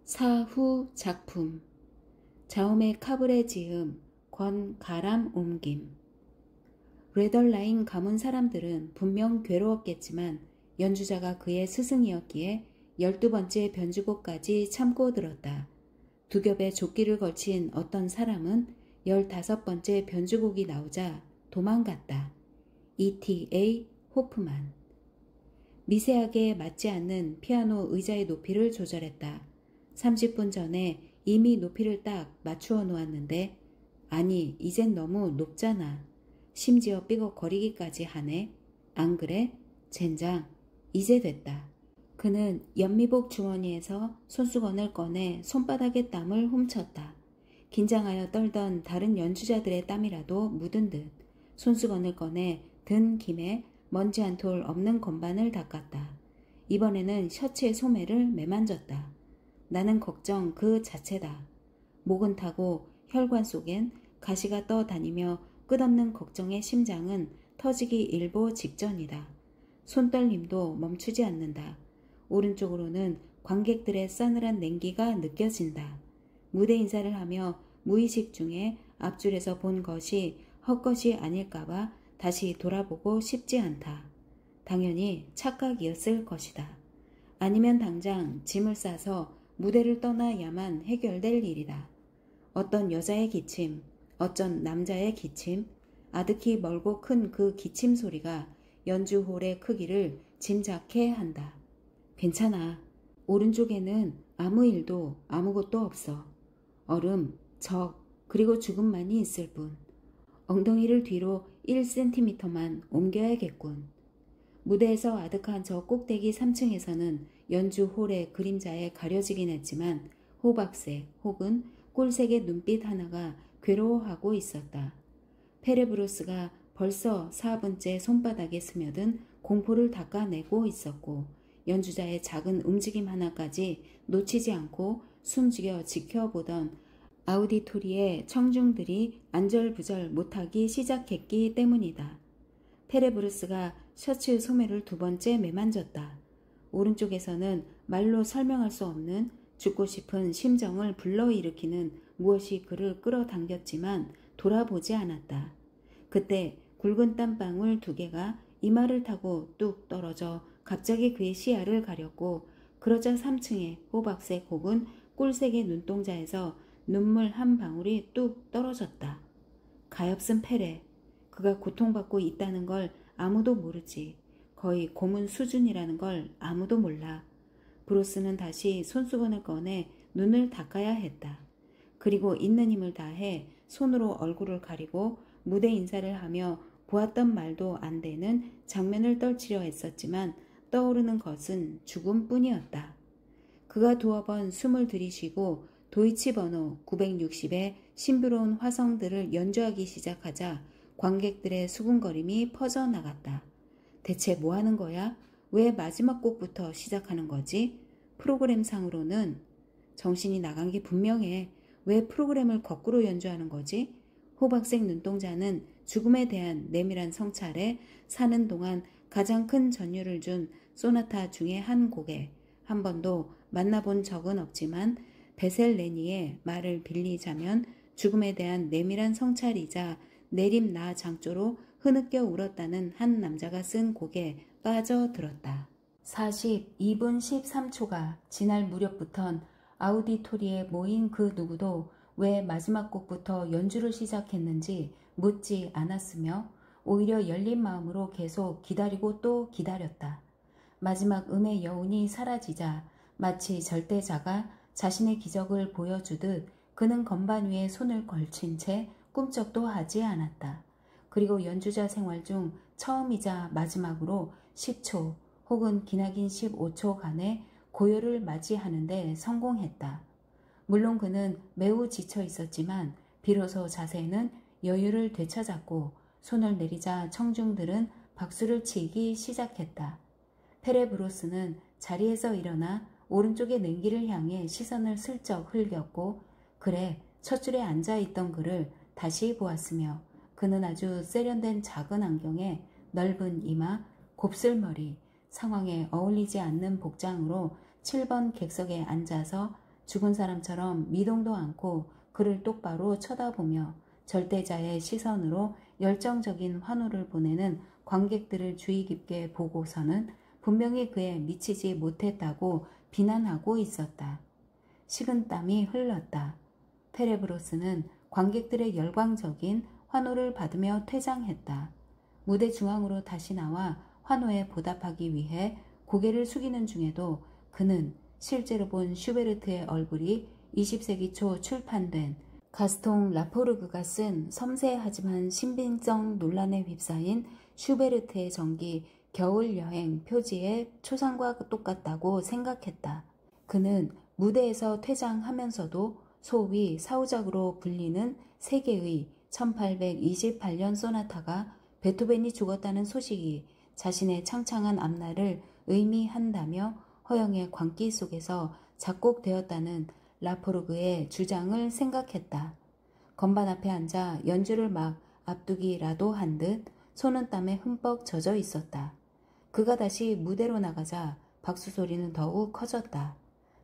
사후 작품 자음의 카브레 지음 권 가람 옮김. 레덜라인 가문 사람들은 분명 괴로웠겠지만 연주자가 그의 스승이었기에 12번째 변주곡까지 참고 들었다. 두 겹의 조끼를 걸친 어떤 사람은 15번째 변주곡이 나오자 도망갔다. E.T.A. 호프만. 미세하게 맞지 않는 피아노 의자의 높이를 조절했다. 30분 전에 이미 높이를 딱 맞추어 놓았는데 아니 이젠 너무 높잖아. 심지어 삐걱거리기까지 하네. 안 그래? 젠장. 이제 됐다. 그는 연미복 주머니에서 손수건을 꺼내 손바닥의 땀을 훔쳤다. 긴장하여 떨던 다른 연주자들의 땀이라도 묻은 듯 손수건을 꺼내 든 김에 먼지 한 톨 없는 건반을 닦았다. 이번에는 셔츠의 소매를 매만졌다. 나는 걱정 그 자체다. 목은 타고 혈관 속엔 가시가 떠다니며 끝없는 걱정의 심장은 터지기 일보 직전이다. 손떨림도 멈추지 않는다. 오른쪽으로는 관객들의 싸늘한 냉기가 느껴진다. 무대 인사를 하며 무의식 중에 앞줄에서 본 것이 헛것이 아닐까봐 다시 돌아보고 싶지 않다. 당연히 착각이었을 것이다. 아니면 당장 짐을 싸서 무대를 떠나야만 해결될 일이다. 어떤 여자의 기침, 어쩐 남자의 기침, 아득히 멀고 큰 그 기침 소리가 연주홀의 크기를 짐작해 한다. 괜찮아. 오른쪽에는 아무 일도 아무것도 없어. 얼음, 적, 그리고 죽음만이 있을 뿐. 엉덩이를 뒤로 1cm만 옮겨야겠군. 무대에서 아득한 저 꼭대기 3층에서는 연주홀의 그림자에 가려지긴 했지만 호박색 혹은 꿀색의 눈빛 하나가 괴로워하고 있었다. 페레브루스가 벌써 4분째 손바닥에 스며든 공포를 닦아내고 있었고 연주자의 작은 움직임 하나까지 놓치지 않고 숨죽여 지켜보던 아우디토리의 청중들이 안절부절 못하기 시작했기 때문이다. 페레브루스가 셔츠 소매를 2번째 매만졌다. 오른쪽에서는 말로 설명할 수 없는 죽고 싶은 심정을 불러일으키는 무엇이 그를 끌어당겼지만 돌아보지 않았다. 그때 굵은 땀방울 2개가 이마를 타고 뚝 떨어져 갑자기 그의 시야를 가렸고 그러자 3층의 호박색 혹은 꿀색의 눈동자에서 눈물 한 방울이 뚝 떨어졌다. 가엾은 페레. 그가 고통받고 있다는 걸 아무도 모르지. 거의 고문 수준이라는 걸 아무도 몰라. 브루스는 다시 손수건을 꺼내 눈을 닦아야 했다. 그리고 있는 힘을 다해 손으로 얼굴을 가리고 무대 인사를 하며 보았던 말도 안 되는 장면을 떨치려 했었지만 떠오르는 것은 죽음뿐이었다. 그가 2번 숨을 들이쉬고 도이치 번호 960의 신비로운 화성들을 연주하기 시작하자 관객들의 수군거림이 퍼져나갔다. 대체 뭐 하는 거야? 왜 마지막 곡부터 시작하는 거지? 프로그램상으로는 정신이 나간 게 분명해. 왜 프로그램을 거꾸로 연주하는 거지? 호박색 눈동자는 죽음에 대한 내밀한 성찰에 사는 동안 가장 큰 전율을 준 소나타 중의 한 곡에 한 번도 만나본 적은 없지만 베셀레니의 말을 빌리자면 죽음에 대한 내밀한 성찰이자 내림 나 장조로 흐느껴 울었다는 한 남자가 쓴 곡에 빠져들었다. 42분 13초가 지날 무렵부턴 아우디토리에 모인 그 누구도 왜 마지막 곡부터 연주를 시작했는지 묻지 않았으며 오히려 열린 마음으로 계속 기다리고 또 기다렸다. 마지막 음의 여운이 사라지자 마치 절대자가 자신의 기적을 보여주듯 그는 건반 위에 손을 걸친 채 꿈쩍도 하지 않았다. 그리고 연주자 생활 중 처음이자 마지막으로 10초 혹은 기나긴 15초간의 고요를 맞이하는데 성공했다. 물론 그는 매우 지쳐 있었지만 비로소 자세는 여유를 되찾았고 손을 내리자 청중들은 박수를 치기 시작했다. 페레브루스는 자리에서 일어나 오른쪽의 냉기를 향해 시선을 슬쩍 흘겼고 그래 첫 줄에 앉아있던 그를 다시 보았으며 그는 아주 세련된 작은 안경에 넓은 이마, 곱슬머리, 상황에 어울리지 않는 복장으로 7번 객석에 앉아서 죽은 사람처럼 미동도 않고 그를 똑바로 쳐다보며 절대자의 시선으로 열정적인 환호를 보내는 관객들을 주의 깊게 보고서는 분명히 그에 미치지 못했다고 비난하고 있었다. 식은땀이 흘렀다. 페레브로스는 관객들의 열광적인 환호를 받으며 퇴장했다. 무대 중앙으로 다시 나와 환호에 보답하기 위해 고개를 숙이는 중에도 그는 실제로 본 슈베르트의 얼굴이 20세기 초 출판된 가스통 라포르그가 쓴 섬세하지만 신빙성 논란에 휩싸인 슈베르트의 전기 겨울여행 표지의 초상과 똑같다고 생각했다. 그는 무대에서 퇴장하면서도 소위 사후작으로 불리는 세 개의 1828년 소나타가 베토벤이 죽었다는 소식이 자신의 창창한 앞날을 의미한다며 허영의 광기 속에서 작곡되었다는 라포르그의 주장을 생각했다. 건반 앞에 앉아 연주를 막 앞두기라도 한 듯 손은 땀에 흠뻑 젖어 있었다. 그가 다시 무대로 나가자 박수 소리는 더욱 커졌다.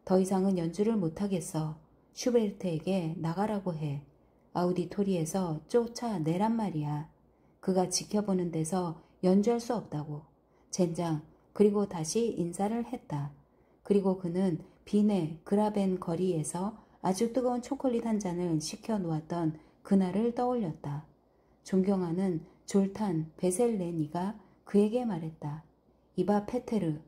더 이상은 연주를 못하겠어. 슈베르트에게 나가라고 해. 아우디토리에서 쫓아내란 말이야. 그가 지켜보는 데서 연주할 수 없다고. 젠장. 그리고 다시 인사를 했다. 그리고 그는 빈의 그라벤 거리에서 아주 뜨거운 초콜릿 한 잔을 시켜 놓았던 그날을 떠올렸다. 존경하는 졸탄 베셀레니가 그에게 말했다. 이봐 페테르,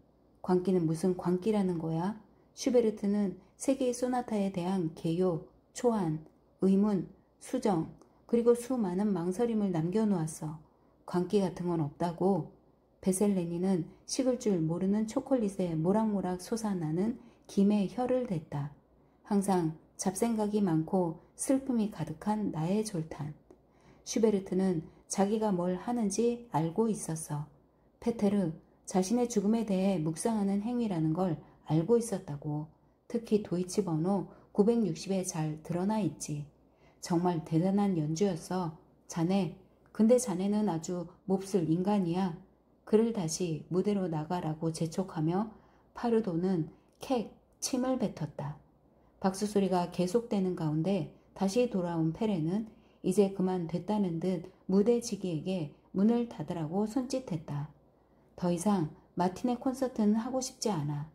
광기는 무슨 광기라는 거야? 슈베르트는 세계의 소나타에 대한 개요, 초안, 의문, 수정, 그리고 수많은 망설임을 남겨놓았어. 광기 같은 건 없다고. 베셀레니는 식을 줄 모르는 초콜릿에 모락모락 솟아나는 김에 혀를 댔다. 항상 잡생각이 많고 슬픔이 가득한 나의 졸탄. 슈베르트는 자기가 뭘 하는지 알고 있었어. 페테르, 자신의 죽음에 대해 묵상하는 행위라는 걸 알고 있었다고. 특히 도이치 번호 960에 잘 드러나 있지. 정말 대단한 연주였어. 자네, 근데 자네는 아주 몹쓸 인간이야. 그를 다시 무대로 나가라고 재촉하며 파르도는 캑 침을 뱉었다. 박수 소리가 계속되는 가운데 다시 돌아온 페레는 이제 그만 됐다는 듯 무대 지기에게 문을 닫으라고 손짓했다. 더 이상 마티네 콘서트는 하고 싶지 않아.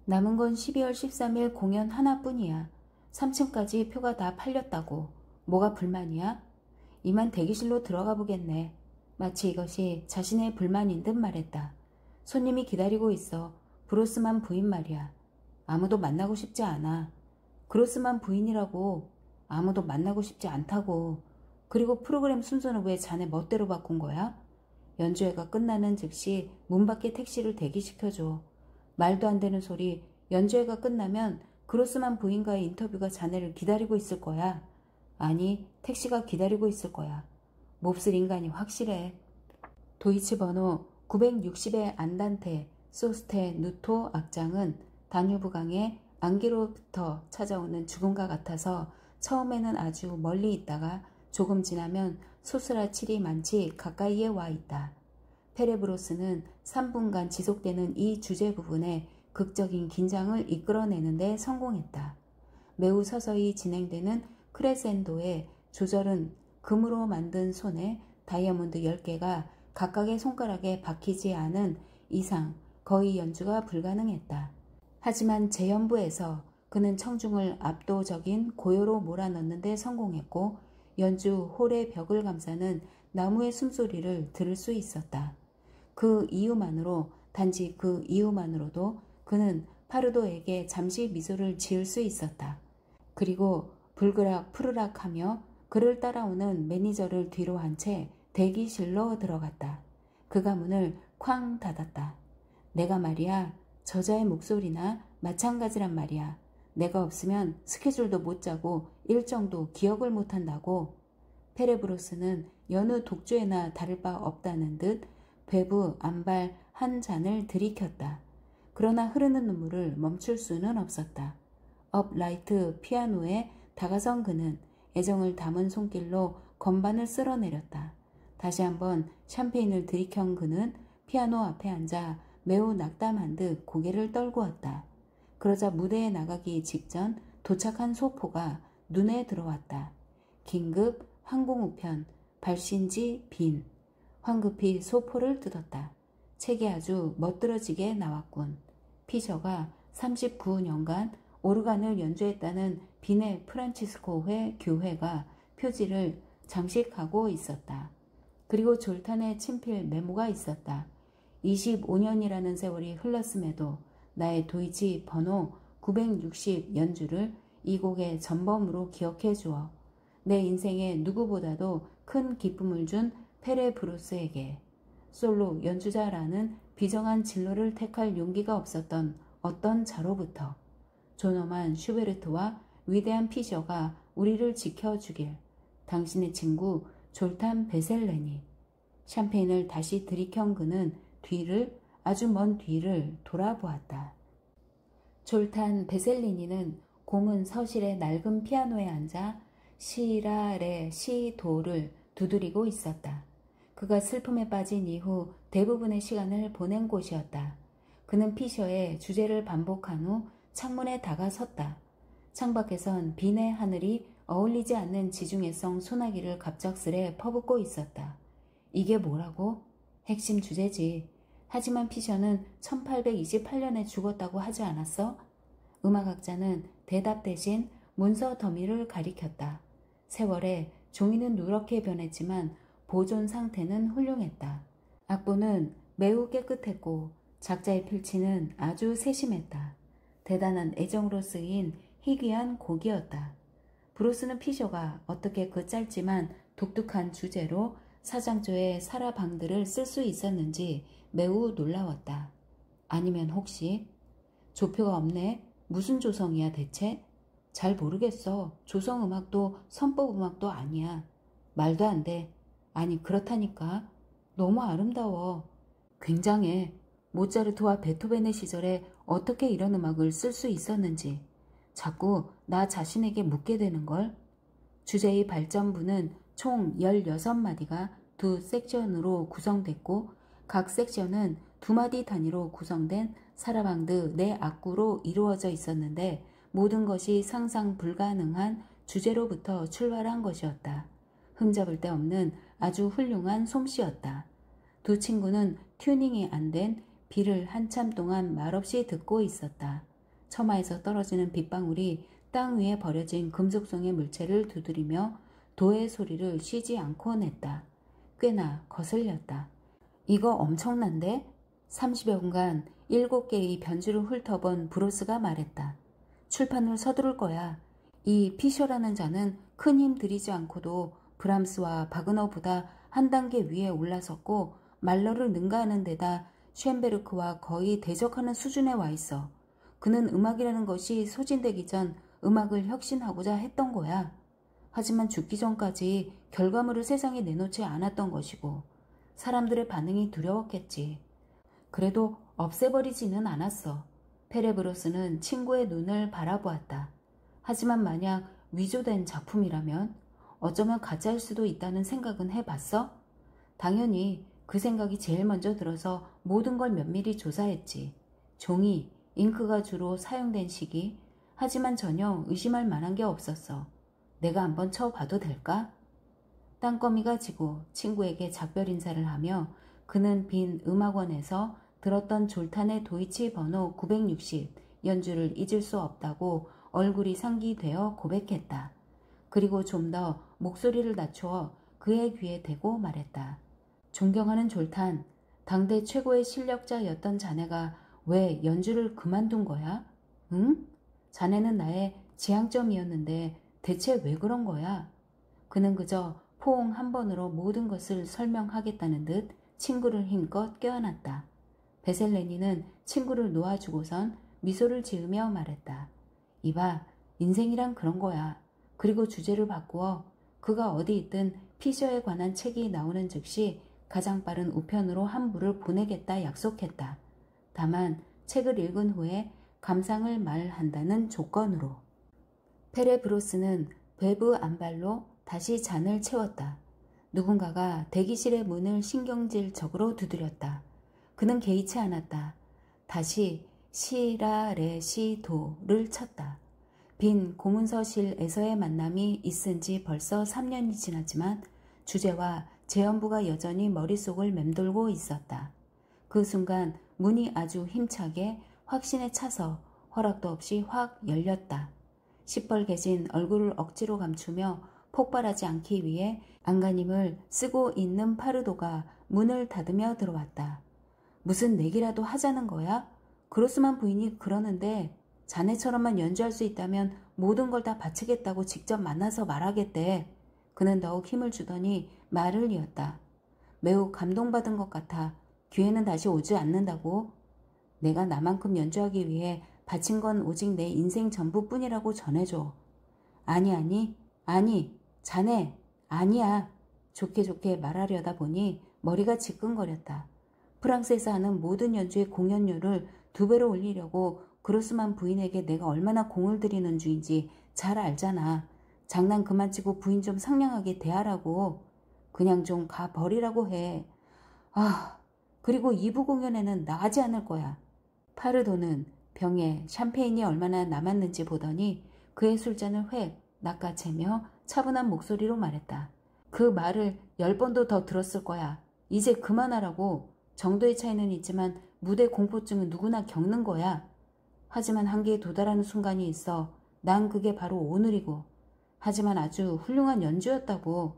남은 건 12월 13일 공연 하나뿐이야. 3층까지 표가 다 팔렸다고. 뭐가 불만이야? 이만 대기실로 들어가 보겠네. 마치 이것이 자신의 불만인 듯 말했다. 손님이 기다리고 있어. 브로스만 부인 말이야. 아무도 만나고 싶지 않아. 그로스만 부인이라고. 아무도 만나고 싶지 않다고. 그리고 프로그램 순서는 왜 자네 멋대로 바꾼 거야? 연주회가 끝나는 즉시 문 밖에 택시를 대기시켜줘. 말도 안 되는 소리. 연주회가 끝나면 그로스만 부인과의 인터뷰가 자네를 기다리고 있을 거야. 아니, 택시가 기다리고 있을 거야. 몹쓸 인간이 확실해. 도이치 번호 960의 안단테 소스테 누토 악장은 다뉴브강의 안기로부터 찾아오는 죽음과 같아서 처음에는 아주 멀리 있다가 조금 지나면 소스라칠이 많지 가까이에 와 있다. 페레브로스는 3분간 지속되는 이 주제 부분에 극적인 긴장을 이끌어내는 데 성공했다. 매우 서서히 진행되는 크레센도의 조절은 금으로 만든 손에 다이아몬드 10개가 각각의 손가락에 박히지 않은 이상 거의 연주가 불가능했다. 하지만 재연부에서 그는 청중을 압도적인 고요로 몰아넣는 데 성공했고 연주 홀의 벽을 감싸는 나무의 숨소리를 들을 수 있었다. 그 이유만으로, 단지 그 이유만으로도 그는 파르도에게 잠시 미소를 지을 수 있었다. 그리고 불그락 푸르락 하며 그를 따라오는 매니저를 뒤로 한 채 대기실로 들어갔다. 그가 문을 쾅 닫았다. 내가 말이야, 저자의 목소리나 마찬가지란 말이야. 내가 없으면 스케줄도 못 짜고 일정도 기억을 못한다고. 페레브로스는 여느 독주에나 다를 바 없다는 듯 배부 안발 한 잔을 들이켰다. 그러나 흐르는 눈물을 멈출 수는 없었다. 업라이트 피아노에 다가선 그는 애정을 담은 손길로 건반을 쓸어내렸다. 다시 한번 샴페인을 들이켠 그는 피아노 앞에 앉아 매우 낙담한 듯 고개를 떨구었다. 그러자 무대에 나가기 직전 도착한 소포가 눈에 들어왔다. 긴급 항공우편 발신지 빈. 황급히 소포를 뜯었다. 책이 아주 멋들어지게 나왔군. 피셔가 39년간 오르간을 연주했다는 빈의 프란치스코회 교회가 표지를 장식하고 있었다. 그리고 졸탄의 친필 메모가 있었다. 25년이라는 세월이 흘렀음에도 나의 도이치 번호 960 연주를 이 곡의 전범으로 기억해 주어 내 인생에 누구보다도 큰 기쁨을 준 페레 브루스에게 솔로 연주자라는 비정한 진로를 택할 용기가 없었던 어떤 자로부터 존엄한 슈베르트와 위대한 피셔가 우리를 지켜주길. 당신의 친구 졸탄 베셀레니. 샴페인을 다시 들이켠 그는 아주 먼 뒤를 돌아보았다. 졸탄 베셀리니는 고문 서실의 낡은 피아노에 앉아 시라레 시도를 두드리고 있었다. 그가 슬픔에 빠진 이후 대부분의 시간을 보낸 곳이었다. 그는 피셔의 주제를 반복한 후 창문에 다가섰다. 창밖에선 빈의 하늘이 어울리지 않는 지중해성 소나기를 갑작스레 퍼붓고 있었다. 이게 뭐라고? 핵심 주제지. 하지만 피셔는 1828년에 죽었다고 하지 않았어? 음악학자는 대답 대신 문서 더미를 가리켰다. 세월에 종이는 누렇게 변했지만 보존 상태는 훌륭했다. 악보는 매우 깨끗했고 작자의 필치는 아주 세심했다. 대단한 애정으로 쓰인 희귀한 곡이었다. 브루스는 피셔가 어떻게 그 짧지만 독특한 주제로 사장조의 사라방들을 쓸 수 있었는지 매우 놀라웠다. 아니면 혹시 조표가 없네? 무슨 조성이야 대체? 잘 모르겠어. 조성음악도 선법음악도 아니야. 말도 안 돼. 아니 그렇다니까. 너무 아름다워. 굉장해. 모차르트와 베토벤의 시절에 어떻게 이런 음악을 쓸 수 있었는지 자꾸 나 자신에게 묻게 되는걸. 주제의 발전부는 총 16마디가 두 섹션으로 구성됐고 각 섹션은 2마디 단위로 구성된 사라방드 4악구로 이루어져 있었는데 모든 것이 상상 불가능한 주제로부터 출발한 것이었다. 흠잡을 데 없는 아주 훌륭한 솜씨였다. 두 친구는 튜닝이 안 된 비를 한참 동안 말없이 듣고 있었다. 처마에서 떨어지는 빗방울이 땅 위에 버려진 금속성의 물체를 두드리며 도의 소리를 쉬지 않고 냈다. 꽤나 거슬렸다. 이거 엄청난데? 30여 분간 7개의 변주를 훑어본 브루스가 말했다. 출판을 서두를 거야. 이 피셔라는 자는 큰 힘 들이지 않고도 브람스와 바그너보다 한 단계 위에 올라섰고 말러를 능가하는 데다 쉔베르크와 거의 대적하는 수준에 와 있어. 그는 음악이라는 것이 소진되기 전 음악을 혁신하고자 했던 거야. 하지만 죽기 전까지 결과물을 세상에 내놓지 않았던 것이고 사람들의 반응이 두려웠겠지. 그래도 없애버리지는 않았어. 페레브로스는 친구의 눈을 바라보았다. 하지만 만약 위조된 작품이라면 어쩌면 가짜일 수도 있다는 생각은 해봤어? 당연히 그 생각이 제일 먼저 들어서 모든 걸 면밀히 조사했지. 종이, 잉크가 주로 사용된 시기, 하지만 전혀 의심할 만한 게 없었어. 내가 한번 쳐봐도 될까? 땅거미가 지고 친구에게 작별 인사를 하며 그는 빈 음악원에서 들었던 졸탄의 도이치 번호 960 연주를 잊을 수 없다고 얼굴이 상기되어 고백했다. 그리고 좀 더 목소리를 낮추어 그의 귀에 대고 말했다. 존경하는 졸탄, 당대 최고의 실력자였던 자네가 왜 연주를 그만둔 거야? 응? 자네는 나의 지향점이었는데 대체 왜 그런 거야? 그는 그저 포옹 한 번으로 모든 것을 설명하겠다는 듯 친구를 힘껏 껴안았다. 베셀레니는 친구를 놓아주고선 미소를 지으며 말했다. 이봐, 인생이란 그런 거야. 그리고 주제를 바꾸어 그가 어디 있든 피셔에 관한 책이 나오는 즉시 가장 빠른 우편으로 한 부를 보내겠다 약속했다. 다만 책을 읽은 후에 감상을 말한다는 조건으로. 페레브로스는 외부 안발로 다시 잔을 채웠다. 누군가가 대기실의 문을 신경질적으로 두드렸다. 그는 개의치 않았다. 다시 시라레시도를 쳤다. 빈 고문서실에서의 만남이 있은 지 벌써 3년이 지났지만 주제와 재연부가 여전히 머릿속을 맴돌고 있었다. 그 순간 문이 아주 힘차게 확신에 차서 허락도 없이 확 열렸다. 시뻘개진 얼굴을 억지로 감추며 폭발하지 않기 위해 안간힘을 쓰고 있는 파르도가 문을 닫으며 들어왔다. 무슨 내기라도 하자는 거야? 그로스만 부인이 그러는데 자네처럼만 연주할 수 있다면 모든 걸 다 바치겠다고 직접 만나서 말하겠대. 그는 더욱 힘을 주더니 말을 이었다. 매우 감동받은 것 같아. 기회는 다시 오지 않는다고. 내가 나만큼 연주하기 위해 바친 건 오직 내 인생 전부뿐이라고 전해줘. 아니, 자네, 아니야. 좋게 말하려다 보니 머리가 지끈거렸다. 프랑스에서 하는 모든 연주의 공연료를 2배로 올리려고 그로스만 부인에게 내가 얼마나 공을 들이는 중인지 잘 알잖아. 장난 그만 치고 부인 좀 상냥하게 대하라고. 그냥 좀 가버리라고 해. 그리고 2부 공연에는 나가지 않을 거야. 파르도는 병에 샴페인이 얼마나 남았는지 보더니 그의 술잔을 획 낚아채며 차분한 목소리로 말했다. 그 말을 10번도 더 들었을 거야. 이제 그만하라고. 정도의 차이는 있지만 무대 공포증은 누구나 겪는 거야. 하지만 한계에 도달하는 순간이 있어. 난 그게 바로 오늘이고. 하지만 아주 훌륭한 연주였다고.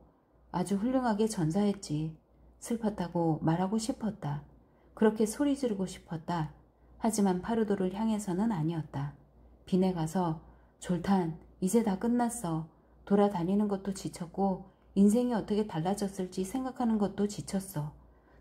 아주 훌륭하게 전사했지. 슬펐다고 말하고 싶었다. 그렇게 소리 지르고 싶었다. 하지만 파르도를 향해서는 아니었다. 빈에 가서 졸탄, 이제 다 끝났어. 돌아다니는 것도 지쳤고 인생이 어떻게 달라졌을지 생각하는 것도 지쳤어.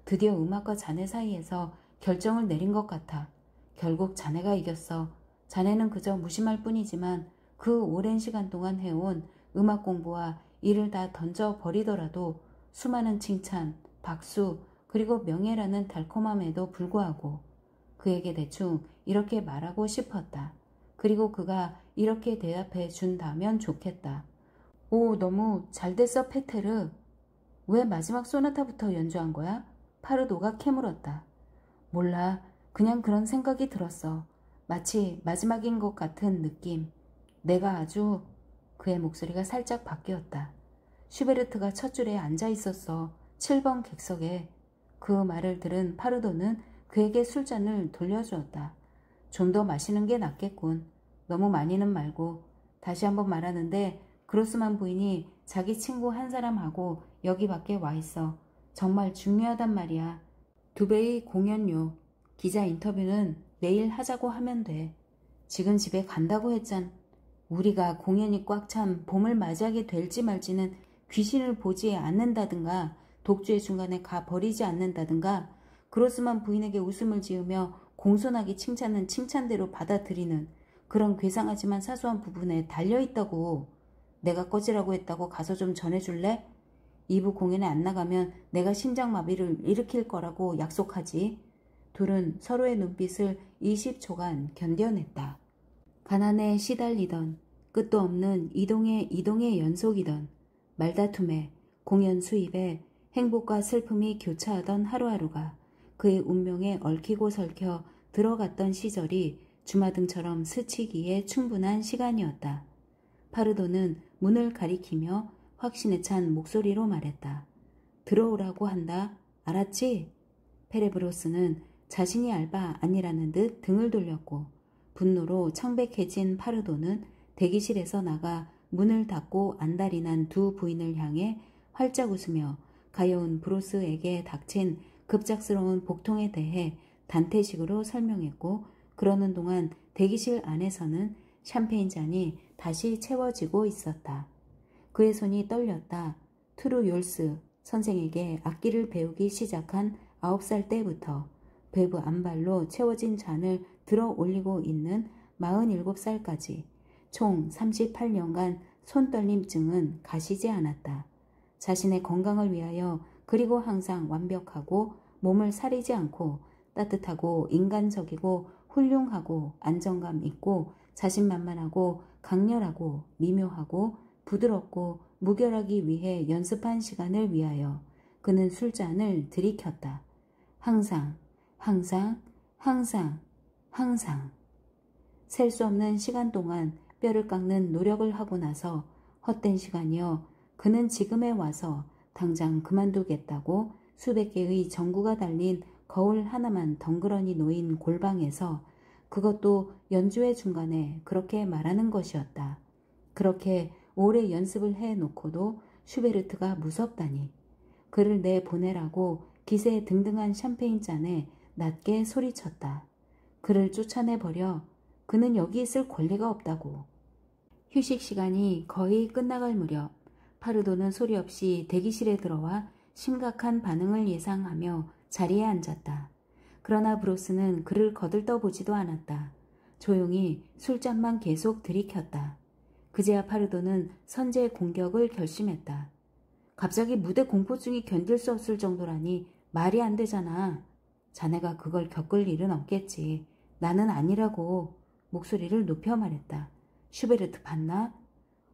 드디어 음악과 자네 사이에서 결정을 내린 것 같아. 결국 자네가 이겼어. 자네는 그저 무심할 뿐이지만 그 오랜 시간 동안 해온 음악 공부와 일을 다 던져버리더라도 수많은 칭찬, 박수, 그리고 명예라는 달콤함에도 불구하고 그에게 대충 이렇게 말하고 싶었다. 그리고 그가 이렇게 대답해 준다면 좋겠다. 오, 너무 잘됐어, 페테르. 왜 마지막 소나타부터 연주한 거야? 파르도가 캐물었다. 몰라. 그냥 그런 생각이 들었어. 마치 마지막인 것 같은 느낌. 내가 아주... 그의 목소리가 살짝 바뀌었다. 슈베르트가 첫 줄에 앉아 있었어. 7번 객석에. 그 말을 들은 파르도는 그에게 술잔을 돌려주었다. 좀 더 마시는 게 낫겠군. 너무 많이는 말고. 다시 한번 말하는데 그로스만 부인이 자기 친구 한 사람하고 여기 밖에 와 있어. 정말 중요하단 말이야. 2배의 공연료. 기자 인터뷰는 내일 하자고 하면 돼. 지금 집에 간다고 했잖. 우리가 공연이 꽉 찬 봄을 맞이하게 될지 말지는 귀신을 보지 않는다든가 독주의 중간에 가버리지 않는다든가 그로스만 부인에게 웃음을 지으며 공손하게 칭찬은 칭찬대로 받아들이는 그런 괴상하지만 사소한 부분에 달려있다고. 내가 꺼지라고 했다고 가서 좀 전해줄래? 2부 공연에 안 나가면 내가 심장마비를 일으킬 거라고 약속하지. 둘은 서로의 눈빛을 20초간 견뎌냈다. 가난에 시달리던 끝도 없는 이동의 연속이던 말다툼에 공연 수입에 행복과 슬픔이 교차하던 하루하루가 그의 운명에 얽히고 설켜 들어갔던 시절이 주마등처럼 스치기에 충분한 시간이었다. 파르도는 문을 가리키며 확신에 찬 목소리로 말했다. 들어오라고 한다. 알았지? 페레브로스는 자신이 알 바 아니라는 듯 등을 돌렸고 분노로 창백해진 파르도는 대기실에서 나가 문을 닫고 안달이 난 두 부인을 향해 활짝 웃으며 가여운 브로스에게 닥친 급작스러운 복통에 대해 단태식으로 설명했고 그러는 동안 대기실 안에서는 샴페인 잔이 다시 채워지고 있었다. 그의 손이 떨렸다. 트루율스 선생에게 악기를 배우기 시작한 9살 때부터 배부 안발로 채워진 잔을 들어 올리고 있는 47살까지 총 38년간 손떨림증은 가시지 않았다. 자신의 건강을 위하여 그리고 항상 완벽하고 몸을 사리지 않고 따뜻하고 인간적이고 훌륭하고 안정감 있고 자신만만하고 강렬하고 미묘하고 부드럽고 무결하기 위해 연습한 시간을 위하여 그는 술잔을 들이켰다. 항상 셀 수 없는 시간 동안 뼈를 깎는 노력을 하고 나서 헛된 시간이여 그는 지금에 와서 당장 그만두겠다고 수백 개의 전구가 달린 거울 하나만 덩그러니 놓인 골방에서 그것도 연주회 중간에 그렇게 말하는 것이었다. 그렇게 오래 연습을 해놓고도 슈베르트가 무섭다니. 그를 내보내라고 기세 등등한 샴페인 잔에 낮게 소리쳤다. 그를 쫓아내버려. 그는 여기 있을 권리가 없다고. 휴식 시간이 거의 끝나갈 무렵 파르도는 소리 없이 대기실에 들어와 심각한 반응을 예상하며 자리에 앉았다. 그러나 브로스는 그를 거들떠보지도 않았다. 조용히 술잔만 계속 들이켰다. 그제야 파르도는 선제 공격을 결심했다. 갑자기 무대 공포증이 견딜 수 없을 정도라니 말이 안 되잖아. 자네가 그걸 겪을 일은 없겠지. 나는 아니라고. 목소리를 높여 말했다. 슈베르트 봤나?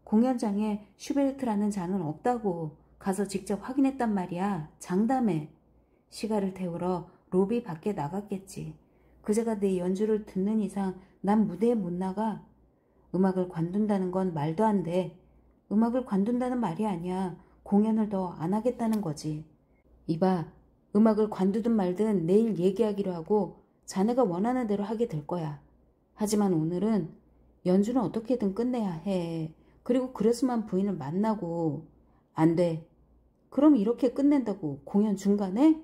공연장에 슈베르트라는 잔은 없다고. 가서 직접 확인했단 말이야. 장담해. 시가를 태우러 로비 밖에 나갔겠지. 그제가 내 연주를 듣는 이상 난 무대에 못 나가. 음악을 관둔다는 건 말도 안 돼. 음악을 관둔다는 말이 아니야. 공연을 더 안 하겠다는 거지. 이봐, 음악을 관두든 말든 내일 얘기하기로 하고 자네가 원하는 대로 하게 될 거야. 하지만 오늘은 연주는 어떻게든 끝내야 해. 그리고 그레스만 부인을 만나고. 안 돼. 그럼 이렇게 끝낸다고 공연 중간에?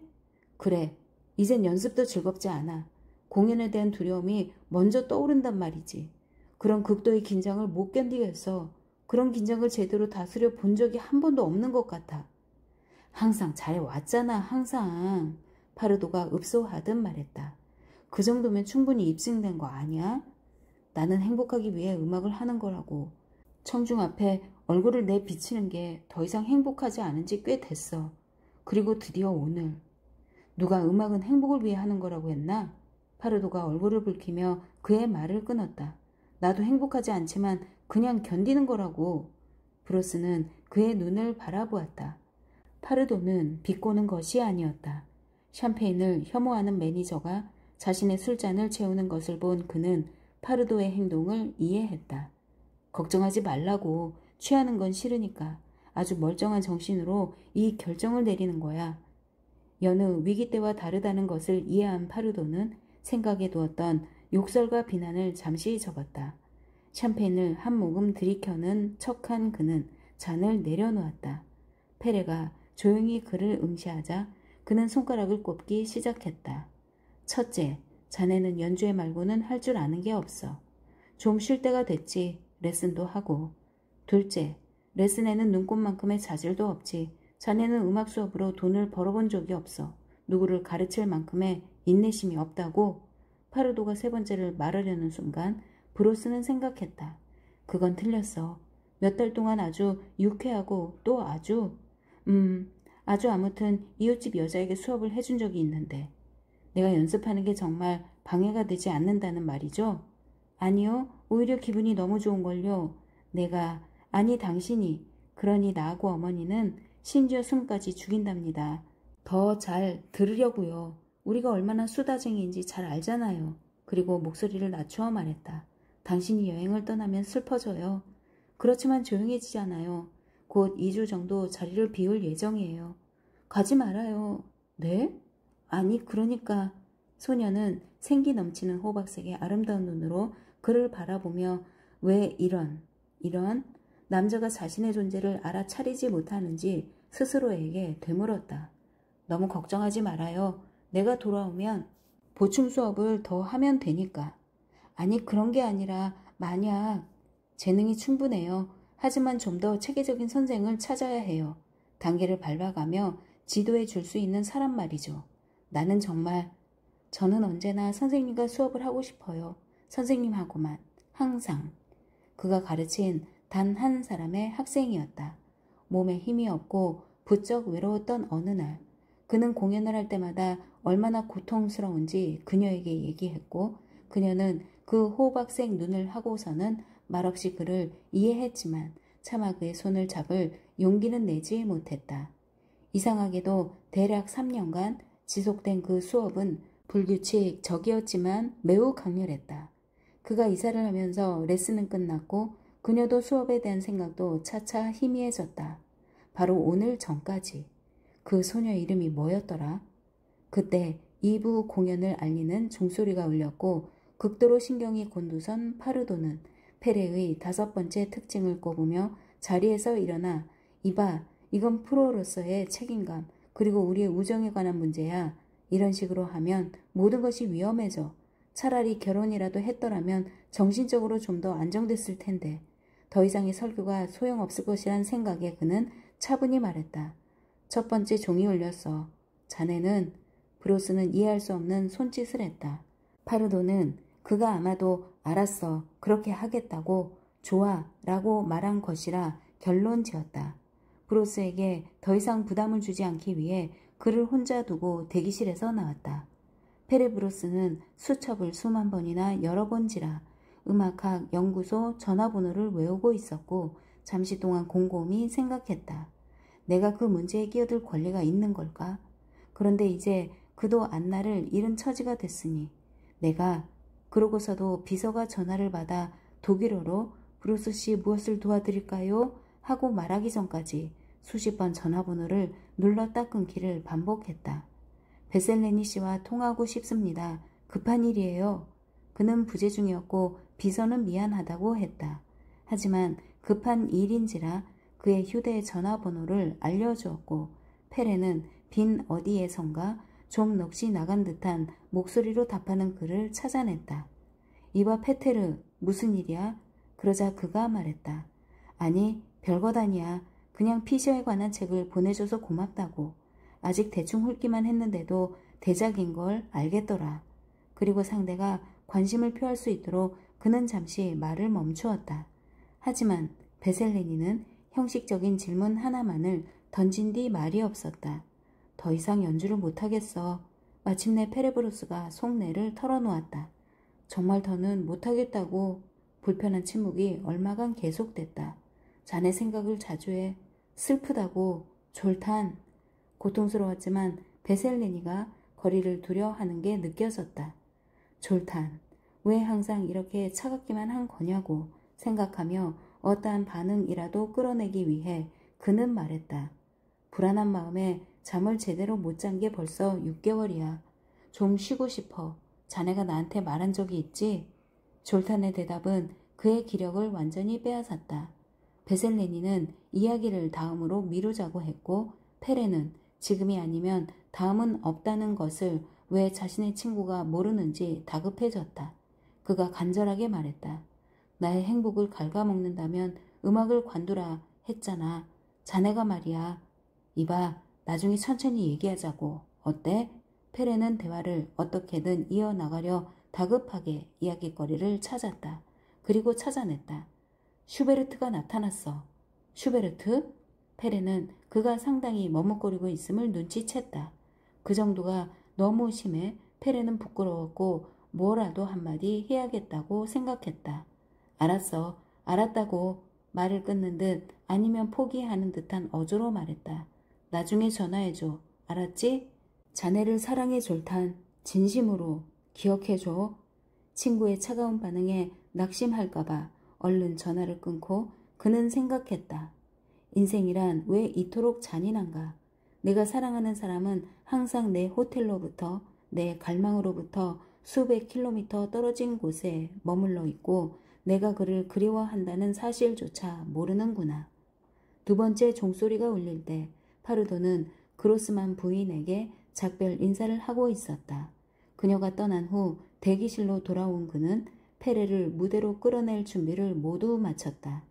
그래. 이젠 연습도 즐겁지 않아. 공연에 대한 두려움이 먼저 떠오른단 말이지. 그런 극도의 긴장을 못 견디겠어. 그런 긴장을 제대로 다스려 본 적이 한 번도 없는 것 같아. 항상 잘해왔잖아, 항상. 파르도가 읍소하듯 말했다. 그 정도면 충분히 입증된 거 아니야? 나는 행복하기 위해 음악을 하는 거라고. 청중 앞에 얼굴을 내비치는 게 더 이상 행복하지 않은 지 꽤 됐어. 그리고 드디어 오늘. 누가 음악은 행복을 위해 하는 거라고 했나? 파르도가 얼굴을 붉히며 그의 말을 끊었다. 나도 행복하지 않지만 그냥 견디는 거라고. 브로스는 그의 눈을 바라보았다. 파르도는 비꼬는 것이 아니었다. 샴페인을 혐오하는 매니저가 자신의 술잔을 채우는 것을 본 그는 파르도의 행동을 이해했다. 걱정하지 말라고. 취하는 건 싫으니까. 아주 멀쩡한 정신으로 이 결정을 내리는 거야. 여느 위기 때와 다르다는 것을 이해한 파르도는 생각에 두었던 욕설과 비난을 잠시 접었다. 샴페인을 한 모금 들이켜는 척한 그는 잔을 내려놓았다. 페레가 조용히 그를 응시하자 그는 손가락을 꼽기 시작했다. 첫째, 자네는 연주회 말고는 할 줄 아는 게 없어. 좀 쉴 때가 됐지. 레슨도 하고. 둘째, 레슨에는 눈꽃만큼의 자질도 없지. 자네는 음악 수업으로 돈을 벌어본 적이 없어. 누구를 가르칠 만큼의 인내심이 없다고. 파르도가 세 번째를 말하려는 순간 브로스는 생각했다. 그건 틀렸어. 몇 달 동안 아주 유쾌하고 또 아주 아무튼 이웃집 여자에게 수업을 해준 적이 있는데. 내가 연습하는 게 정말 방해가 되지 않는다는 말이죠? 아니요. 오히려 기분이 너무 좋은걸요. 아니 당신이, 그러니 나하고 어머니는 심지어 숨까지 죽인답니다. 더 잘 들으려고요. 우리가 얼마나 수다쟁이인지 잘 알잖아요. 그리고 목소리를 낮추어 말했다. 당신이 여행을 떠나면 슬퍼져요. 그렇지만 조용해지잖아요. 곧 2주 정도 자리를 비울 예정이에요. 가지 말아요. 네? 아니 그러니까. 소녀는 생기 넘치는 호박색의 아름다운 눈으로 그를 바라보며 왜 이런 남자가 자신의 존재를 알아차리지 못하는지 스스로에게 되물었다. 너무 걱정하지 말아요. 내가 돌아오면 보충 수업을 더 하면 되니까. 아니 그런 게 아니라 만약 재능이 충분해요. 하지만 좀 더 체계적인 선생을 찾아야 해요. 단계를 밟아가며 지도해 줄 수 있는 사람 말이죠. 저는 언제나 선생님과 수업을 하고 싶어요. 선생님하고만. 항상. 그가 가르친 단 한 사람의 학생이었다. 몸에 힘이 없고 부쩍 외로웠던 어느 날 그는 공연을 할 때마다 얼마나 고통스러운지 그녀에게 얘기했고 그녀는 그 호박색 눈을 하고서는 말없이 그를 이해했지만 차마 그의 손을 잡을 용기는 내지 못했다. 이상하게도 대략 3년간 지속된 그 수업은 불규칙적이었지만 매우 강렬했다. 그가 이사를 하면서 레슨은 끝났고 그녀도 수업에 대한 생각도 차차 희미해졌다. 바로 오늘 전까지. 그 소녀 이름이 뭐였더라? 그때 2부 공연을 알리는 종소리가 울렸고 극도로 신경이 곤두선 파르도는 페레의 5번째 특징을 꼽으며 자리에서 일어나 이봐, 이건 프로로서의 책임감 그리고 우리의 우정에 관한 문제야. 이런 식으로 하면 모든 것이 위험해져. 차라리 결혼이라도 했더라면 정신적으로 좀 더 안정됐을 텐데. 더 이상의 설교가 소용없을 것이란 생각에 그는 차분히 말했다. 첫 번째 종이 울렸어. 자네는 브로스는 이해할 수 없는 손짓을 했다. 파르도는 그가 아마도 알았어. 그렇게 하겠다고 좋아 라고 말한 것이라 결론 지었다. 브로스에게 더 이상 부담을 주지 않기 위해 그를 혼자 두고 대기실에서 나왔다. 페레브로스는 수첩을 수만 번이나 열어본지라 음악학 연구소 전화번호를 외우고 있었고 잠시 동안 곰곰이 생각했다. 내가 그 문제에 끼어들 권리가 있는 걸까? 그런데 이제 그도 안나를 잃은 처지가 됐으니 내가 그러고서도 비서가 전화를 받아 독일어로 브루스 씨 무엇을 도와드릴까요? 하고 말하기 전까지 수십 번 전화번호를 눌렀다 끊기를 반복했다. 베셀레니 씨와 통화하고 싶습니다. 급한 일이에요. 그는 부재 중이었고 비서는 미안하다고 했다. 하지만 급한 일인지라 그의 휴대 전화번호를 알려주었고 페레는 빈 어디에선가 좀 넋이 나간 듯한 목소리로 답하는 그를 찾아냈다. 이봐 페테르, 무슨 일이야? 그러자 그가 말했다. 아니, 별것 아니야. 그냥 피셔에 관한 책을 보내줘서 고맙다고. 아직 대충 훑기만 했는데도 대작인 걸 알겠더라. 그리고 상대가 관심을 표할 수 있도록 그는 잠시 말을 멈추었다. 하지만 베셀레니는 형식적인 질문 하나만을 던진 뒤 말이 없었다. 더 이상 연주를 못하겠어. 마침내 페레브로스가 속내를 털어놓았다. 정말 더는 못하겠다고. 불편한 침묵이 얼마간 계속됐다. 자네 생각을 자주 해. 슬프다고. 졸탄. 고통스러웠지만 베셀레니가 거리를 두려 하는 게 느껴졌다. 졸탄. 왜 항상 이렇게 차갑기만 한 거냐고 생각하며 어떠한 반응이라도 끌어내기 위해 그는 말했다. 불안한 마음에 잠을 제대로 못 잔 게 벌써 6개월이야. 좀 쉬고 싶어. 자네가 나한테 말한 적이 있지? 졸탄의 대답은 그의 기력을 완전히 빼앗았다. 베셀레니는 이야기를 다음으로 미루자고 했고 페레는 지금이 아니면 다음은 없다는 것을 왜 자신의 친구가 모르는지 다급해졌다. 그가 간절하게 말했다. 나의 행복을 갉아먹는다면 음악을 관두라 했잖아. 자네가 말이야. 이봐, 나중에 천천히 얘기하자고. 어때? 페레는 대화를 어떻게든 이어나가려 다급하게 이야기거리를 찾았다. 그리고 찾아냈다. 슈베르트가 나타났어. 슈베르트? 페레는 그가 상당히 머뭇거리고 있음을 눈치챘다. 그 정도가 너무 심해 페레는 부끄러웠고 뭐라도 한마디 해야겠다고 생각했다. 알았어. 알았다고. 말을 끊는 듯 아니면 포기하는 듯한 어조로 말했다. 나중에 전화해줘. 알았지? 자네를 사랑해 졸탄. 진심으로. 기억해줘. 친구의 차가운 반응에 낙심할까봐 얼른 전화를 끊고 그는 생각했다. 인생이란 왜 이토록 잔인한가? 내가 사랑하는 사람은 항상 내 호텔로부터 내 갈망으로부터 수백 킬로미터 떨어진 곳에 머물러 있고 내가 그를 그리워한다는 사실조차 모르는구나. 두 번째 종소리가 울릴 때 파르도는 그로스만 부인에게 작별 인사를 하고 있었다. 그녀가 떠난 후 대기실로 돌아온 그는 페레를 무대로 끌어낼 준비를 모두 마쳤다.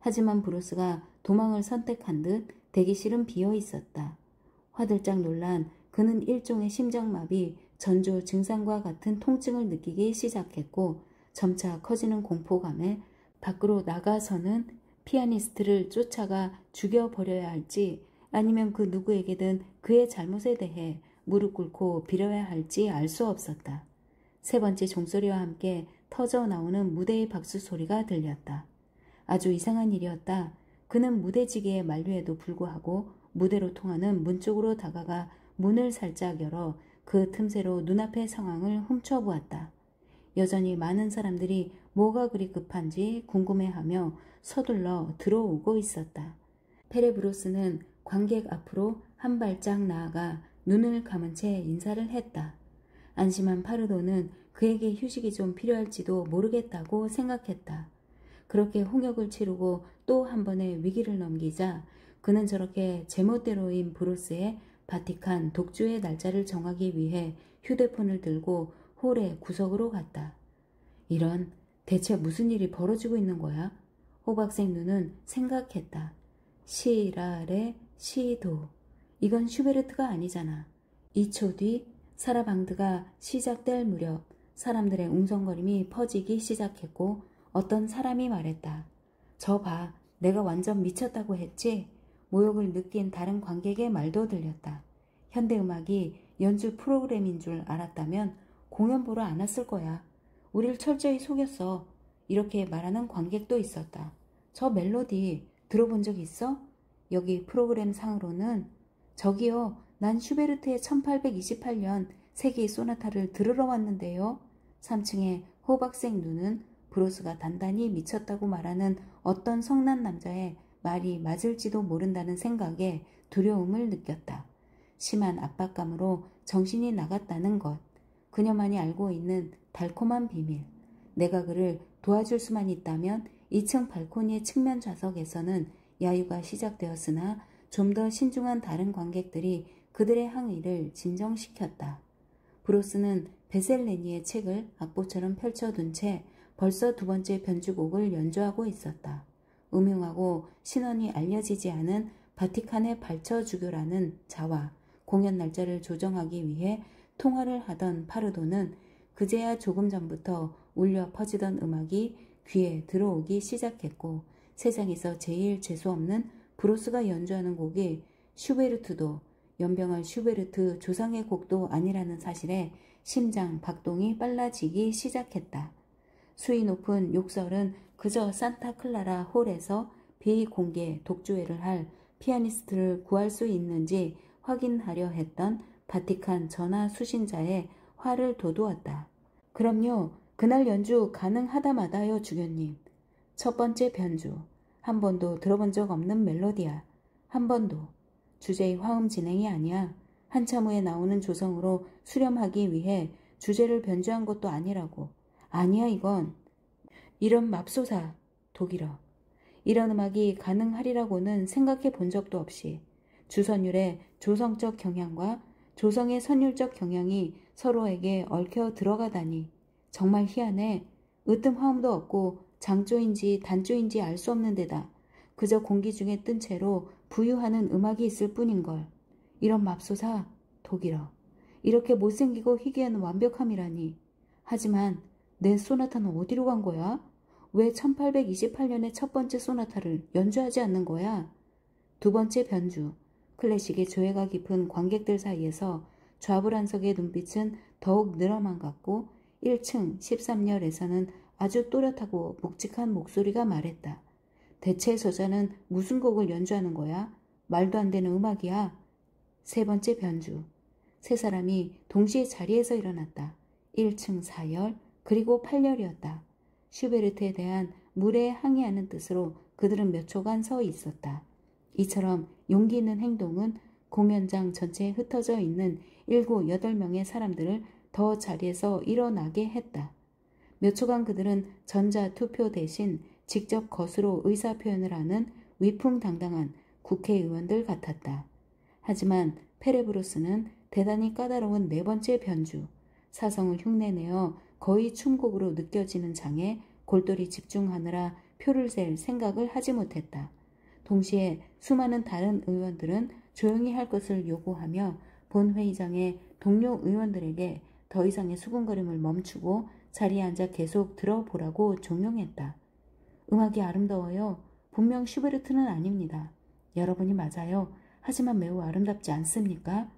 하지만 브루스가 도망을 선택한 듯 대기실은 비어 있었다. 화들짝 놀란 그는 일종의 심장마비, 전조 증상과 같은 통증을 느끼기 시작했고 점차 커지는 공포감에 밖으로 나가서는 피아니스트를 쫓아가 죽여버려야 할지 아니면 그 누구에게든 그의 잘못에 대해 무릎 꿇고 빌어야 할지 알 수 없었다. 세 번째 종소리와 함께 터져 나오는 무대의 박수 소리가 들렸다. 아주 이상한 일이었다. 그는 무대지기의 만류에도 불구하고 무대로 통하는 문 쪽으로 다가가 문을 살짝 열어 그 틈새로 눈앞의 상황을 훔쳐보았다. 여전히 많은 사람들이 뭐가 그리 급한지 궁금해하며 서둘러 들어오고 있었다. 페레브로스는 관객 앞으로 한 발짝 나아가 눈을 감은 채 인사를 했다. 안심한 파르도는 그에게 휴식이 좀 필요할지도 모르겠다고 생각했다. 그렇게 홍역을 치르고 또 한 번의 위기를 넘기자 그는 저렇게 제멋대로인 브루스의 바티칸 독주의 날짜를 정하기 위해 휴대폰을 들고 홀의 구석으로 갔다. 이런, 대체 무슨 일이 벌어지고 있는 거야? 호박색 눈은 생각했다. 시라레 시도. 이건 슈베르트가 아니잖아. 2초 뒤 사라방드가 시작될 무렵 사람들의 웅성거림이 퍼지기 시작했고 어떤 사람이 말했다. 저 봐, 내가 완전 미쳤다고 했지? 모욕을 느낀 다른 관객의 말도 들렸다. 현대음악이 연주 프로그램인 줄 알았다면 공연 보러 안 왔을 거야. 우릴 철저히 속였어. 이렇게 말하는 관객도 있었다. 저 멜로디 들어본 적 있어? 여기 프로그램 상으로는 저기요, 난 슈베르트의 1828년 세기 소나타를 들으러 왔는데요. 3층의 호박색 눈은 브루스가 단단히 미쳤다고 말하는 어떤 성난 남자의 말이 맞을지도 모른다는 생각에 두려움을 느꼈다. 심한 압박감으로 정신이 나갔다는 것. 그녀만이 알고 있는 달콤한 비밀. 내가 그를 도와줄 수만 있다면 2층 발코니의 측면 좌석에서는 야유가 시작되었으나 좀 더 신중한 다른 관객들이 그들의 항의를 진정시켰다. 브로스는 베셀레니의 책을 악보처럼 펼쳐둔 채 벌써 두 번째 변주곡을 연주하고 있었다. 음흉하고 신원이 알려지지 않은 바티칸의 발처주교라는 자와 공연 날짜를 조정하기 위해 통화를 하던 파르도는 그제야 조금 전부터 울려 퍼지던 음악이 귀에 들어오기 시작했고 세상에서 제일 재수없는 브로스가 연주하는 곡이 슈베르트도 연병할 슈베르트 조상의 곡도 아니라는 사실에 심장 박동이 빨라지기 시작했다. 수위 높은 욕설은 그저 산타클라라 홀에서 비공개 독주회를 할 피아니스트를 구할 수 있는지 확인하려 했던 바티칸 전하 수신자의 화를 돋우었다. 그럼요. 그날 연주 가능하다마다요, 주교님. 첫 번째 변주. 한 번도 들어본 적 없는 멜로디야. 한 번도. 주제의 화음 진행이 아니야. 한참 후에 나오는 조성으로 수렴하기 위해 주제를 변주한 것도 아니라고. 아니야 이건. 이런 맙소사. 독일어. 이런 음악이 가능하리라고는 생각해 본 적도 없이 주선율의 조성적 경향과 조성의 선율적 경향이 서로에게 얽혀 들어가다니. 정말 희한해. 으뜸 화음도 없고 장조인지 단조인지 알 수 없는 데다 그저 공기 중에 뜬 채로 부유하는 음악이 있을 뿐인걸. 이런 맙소사. 독일어. 이렇게 못생기고 희귀한 완벽함이라니. 하지만 내 소나타는 어디로 간 거야? 왜 1828년의 첫 번째 소나타를 연주하지 않는 거야? 두 번째 변주. 클래식의 조예가 깊은 관객들 사이에서 좌불안석의 눈빛은 더욱 늘어만 갔고 1층 13열에서는 아주 또렷하고 묵직한 목소리가 말했다. 대체 저자는 무슨 곡을 연주하는 거야? 말도 안 되는 음악이야. 세 번째 변주. 세 사람이 동시에 자리에서 일어났다. 1층 4열 그리고 8열이었다. 슈베르트에 대한 물에 항의하는 뜻으로 그들은 몇 초간 서 있었다. 이처럼 용기 있는 행동은 공연장 전체에 흩어져 있는 7, 8명의 사람들을 더 자리에서 일어나게 했다. 몇 초간 그들은 전자투표 대신 직접 것으로 의사표현을 하는 위풍당당한 국회의원들 같았다. 하지만 페레브로스는 대단히 까다로운 네 번째 변주, 사성을 흉내내어 거의 춤곡으로 느껴지는 장에 골똘히 집중하느라 표를 셀 생각을 하지 못했다. 동시에 수많은 다른 의원들은 조용히 할 것을 요구하며 본회의장의 동료 의원들에게 더 이상의 수군거림을 멈추고 자리에 앉아 계속 들어보라고 종용했다. 음악이 아름다워요. 분명 슈베르트는 아닙니다. 여러분이 맞아요. 하지만 매우 아름답지 않습니까?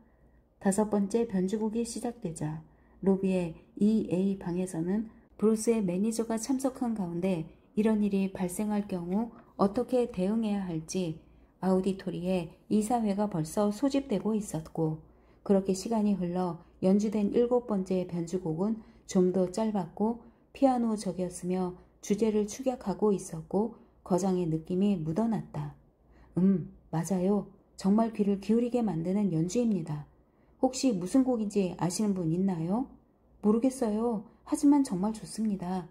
다섯 번째 변주곡이 시작되자 로비의 EA 방에서는 브루스의 매니저가 참석한 가운데 이런 일이 발생할 경우 어떻게 대응해야 할지 아우디토리에 이사회가 벌써 소집되고 있었고 그렇게 시간이 흘러 연주된 7번째 변주곡은 좀 더 짧았고 피아노적이었으며 주제를 축약하고 있었고 거장의 느낌이 묻어났다. 맞아요. 정말 귀를 기울이게 만드는 연주입니다. 혹시 무슨 곡인지 아시는 분 있나요? 모르겠어요. 하지만 정말 좋습니다.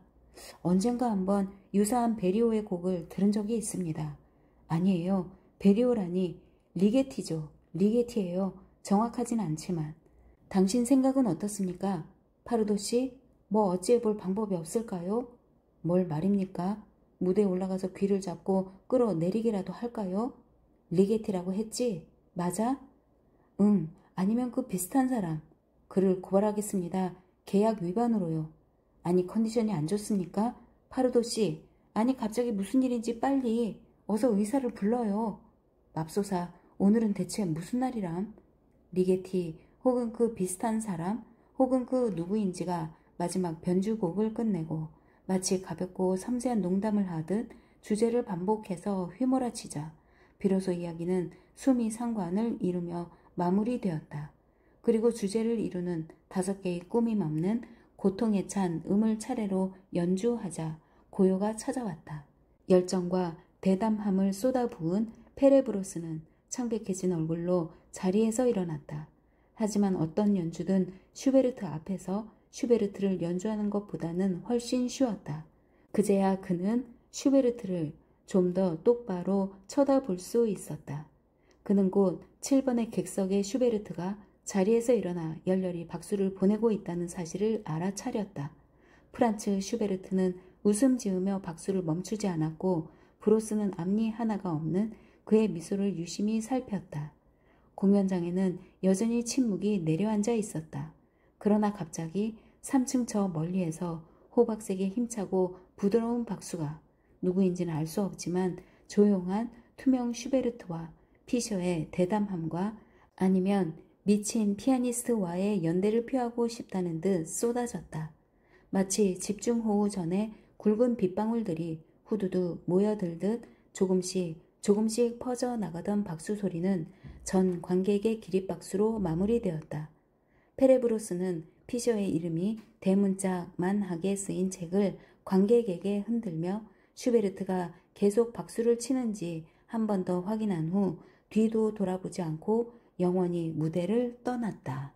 언젠가 한번 유사한 베리오의 곡을 들은 적이 있습니다. 아니에요. 베리오라니 리게티죠. 리게티예요. 정확하진 않지만. 당신 생각은 어떻습니까? 파르도 씨, 뭐 어찌해 볼 방법이 없을까요? 뭘 말입니까? 무대에 올라가서 귀를 잡고 끌어내리기라도 할까요? 리게티라고 했지? 맞아? 응, 아니면 그 비슷한 사람. 그를 고발하겠습니다. 계약 위반으로요. 아니 컨디션이 안 좋습니까? 파르도 씨, 아니 갑자기 무슨 일인지 빨리 어서 의사를 불러요. 맙소사, 오늘은 대체 무슨 날이람? 리게티 혹은 그 비슷한 사람 혹은 그 누구인지가 마지막 변주곡을 끝내고 마치 가볍고 섬세한 농담을 하듯 주제를 반복해서 휘몰아치자 비로소 이야기는 수미 상관을 이루며 마무리되었다. 그리고 주제를 이루는 5개의 꾸밈 없는 고통에 찬 음을 차례로 연주하자 고요가 찾아왔다. 열정과 대담함을 쏟아부은 페레브로스는 창백해진 얼굴로 자리에서 일어났다. 하지만 어떤 연주든 슈베르트 앞에서 슈베르트를 연주하는 것보다는 훨씬 쉬웠다. 그제야 그는 슈베르트를 좀 더 똑바로 쳐다볼 수 있었다. 그는 곧 7번의 객석의 슈베르트가 자리에서 일어나 열렬히 박수를 보내고 있다는 사실을 알아차렸다. 프란츠 슈베르트는 웃음 지으며 박수를 멈추지 않았고 브로스는 앞니 하나가 없는 그의 미소를 유심히 살폈다. 공연장에는 여전히 침묵이 내려앉아 있었다. 그러나 갑자기 3층 저 멀리에서 호박색의 힘차고 부드러운 박수가 누구인지는 알 수 없지만 조용한 투명 슈베르트와 피셔의 대담함과 아니면 미친 피아니스트와의 연대를 표하고 싶다는 듯 쏟아졌다. 마치 집중호우 전에 굵은 빗방울들이 후두둑 모여들듯 조금씩 퍼져나가던 박수 소리는 전 관객의 기립박수로 마무리되었다. 페레브로스는 피셔의 이름이 대문짝만하게 쓰인 책을 관객에게 흔들며 슈베르트가 계속 박수를 치는지 한 번 더 확인한 후 뒤도 돌아보지 않고 영원히 무대를 떠났다.